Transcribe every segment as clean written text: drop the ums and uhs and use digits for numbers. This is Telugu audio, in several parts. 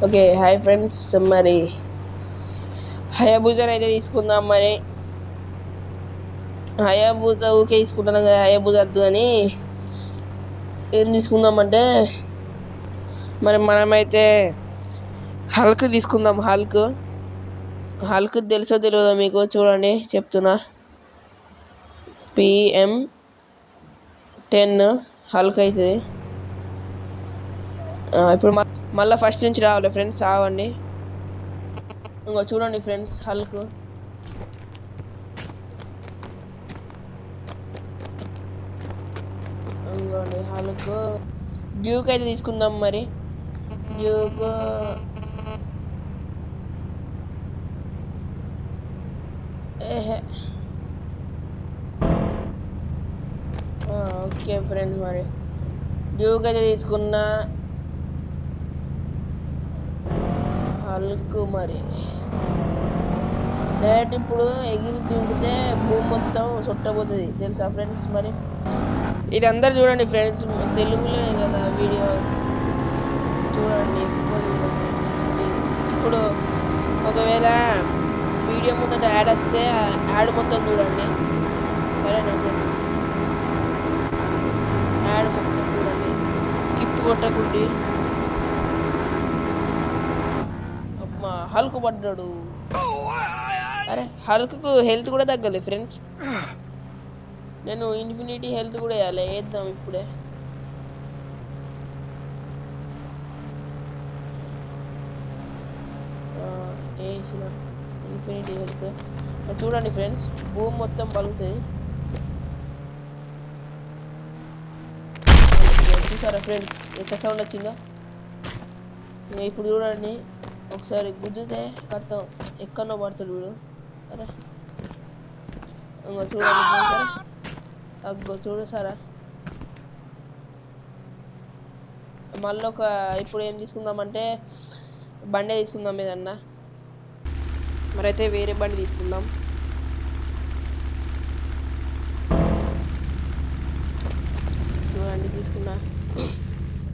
Okay hi friends. మరి హయాబుజాని అయితే తీసుకుందాం. మరి హయాబుజా ఊకే తీసుకుంటున్నాం కదా, హయాబుజా వద్దు అని ఏం తీసుకుందామంటే మరి మనమైతే హల్క్ తీసుకుందాం. హల్క్ తెలుసో తెలియదో మీకు, చూడండి చెప్తున్నా. PM10 హల్క్ అవుతుంది. ఇప్పుడు మళ్ళీ ఫస్ట్ నుంచి రావాలి ఫ్రెండ్స్, రావండి. ఇంకో చూడండి ఫ్రెండ్స్, హల్క్ ఇంకోండి హల్క్. డ్యూక్ అయితే తీసుకుందాం. మరి డ్యూక్ ఓకే ఫ్రెండ్స్, మరి డ్యూక్ అయితే తీసుకున్నా. హల్క్ మరి డైరెక్ట్ ఇప్పుడు ఎగిరి దింపితే భూమి మొత్తం చుట్టబోతుంది తెలుసా ఫ్రెండ్స్. మరి ఇది అందరు చూడండి ఫ్రెండ్స్, తెలుగులో కదా వీడియో, చూడండి ఎక్కువ చూడండి. ఇప్పుడు ఒకవేళ వీడియో ముందట యాడ్ వస్తే యాడ్ మొత్తం చూడండి, సరేనా ఫ్రెండ్స్? యాడ్ మొత్తం చూడండి, స్కిప్ కొట్టకుండి. అమ్మా హల్క్ పడ్డాడు. అరే హల్క్కు హెల్త్ కూడా తగ్గలే ఫ్రెండ్స్. నేను ఇన్ఫినిటీ హెల్త్ కూడా వేయాలి, వేద్దాం ఇప్పుడే. వేసిన ఇన్ఫినిటీ హెల్త్ చూడండి ఫ్రెండ్స్, భూమి మొత్తం పలుకుతుంది. చూసారా ఫ్రెండ్స్ ఎంత సౌండ్ వచ్చిందో? ఇప్పుడు చూడండి, ఒకసారి గుద్దితే కత్తం ఎక్కడో పడతాడు వీడు. అరే ఇంకో చూడండి ఫ్రెండ్స్, అగ్గో చూడసారా. మళ్ళీ ఇప్పుడు ఏం తీసుకుందామంటే బండే తీసుకుందాం ఏదన్నా. మరైతే వేరే బండి తీసుకుందాం. చూడండి తీసుకున్నా.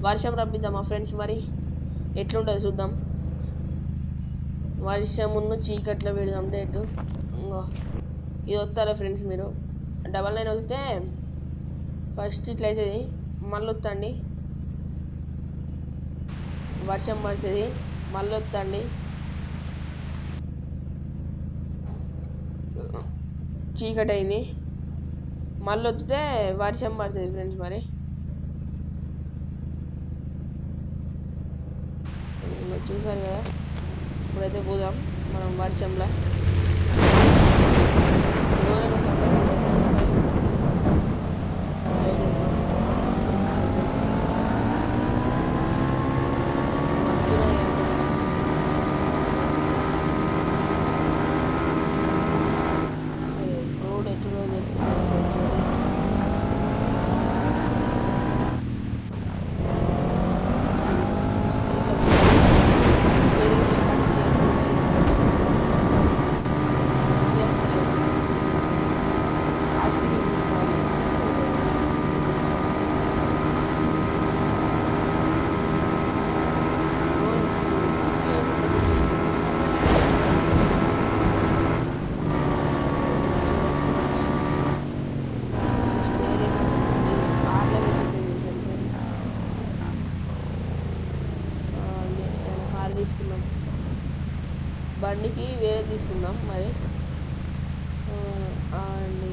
వర్షం రప్పిద్దామా ఫ్రెండ్స్? మరి ఎట్లుంటుంది చూద్దాం. వర్షమును చీకట్లో పెడదాం డేటు. ఇంకో ఇది వస్తారా ఫ్రెండ్స్, మీరు 99 వస్తే ఫస్ట్ ఇట్లా అవుతుంది, మళ్ళీ వస్తండి వర్షం పడుతుంది, మళ్ళీ వస్తండి చీకటి అయింది, మళ్ళీ వస్తే వర్షం పడుతుంది ఫ్రెండ్స్. మరి చూసారు కదా, ఇప్పుడైతే పోదాం మనం వర్షంలో. తీసుకుందాం, బండికి వేరే తీసుకుందాం. మరి అండి